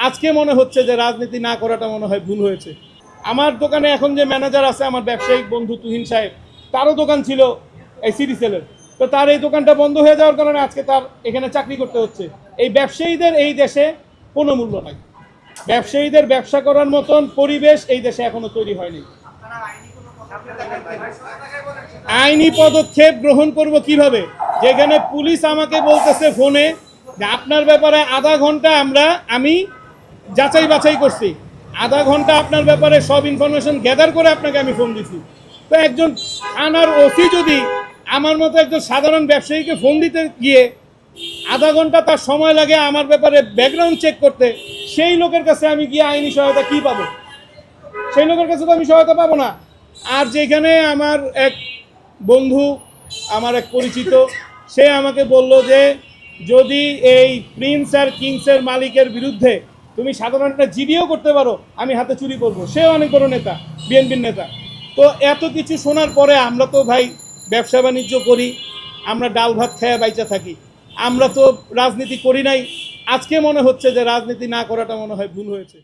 আজকে মনে হচ্ছে যে রাজনীতি না করাটা মনে হয় ভুল হয়েছে। আমার দোকানে এখন যে ম্যানেজার আছে, আমার ব্যবসায়িক বন্ধু তুহিন সাহেব, তারও দোকান ছিল এই সিরিসেলের। তো তার এই দোকানটা বন্ধ হয়ে যাওয়ার কারণে আজকে তার এখানে চাকরি করতে হচ্ছে। এই ব্যবসায়ীদের এই দেশে কোনো মূল্য নাই। ব্যবসায়ীদের ব্যবসা করার মতন পরিবেশ এই দেশে এখনো তৈরি হয়নি। আইনি পদক্ষেপ গ্রহণ করব কিভাবে? যেখানে পুলিশ আমাকে বলতেছে ফোনে যে আপনার ব্যাপারে আধা ঘন্টা আমি যাচাই বাছাই করছি, আধা ঘন্টা আপনার ব্যাপারে সব ইনফরমেশন গ্যাদার করে আপনাকে আমি ফোন দিছি। তো একজন থানার ওসি যদি আমার মতো একজন সাধারণ ব্যবসায়ীকে ফোন দিতে গিয়ে আধা ঘন্টা তার সময় লাগে আমার ব্যাপারে ব্যাকগ্রাউন্ড চেক করতে, সেই লোকের কাছে আমি গিয়ে আইনি সহায়তা কী পাবো? সেই লোকের কাছে তো আমি সহায়তা পাবো না। আর যেখানে আমার এক বন্ধু, আমার এক পরিচিত, সে আমাকে বলল যে যদি এই প্রিন্স আর কিংসের মালিকের বিরুদ্ধে তুমি সাধারণ একটা জিডিও করতে পারো, আমি হাতে চুরি করব। সেও অনেক বড় নেতা, বিএনপির নেতা। তো এত কিছু শোনার পরে আমরা তো ভাই ব্যবসা বাণিজ্য করি, আমরা ডাল ভাত খেয়ে বাইচা থাকি, আমরা তো রাজনীতি করি নাই। আজকে মনে হচ্ছে যে রাজনীতি না করাটা মনে হয় ভুল হয়েছে।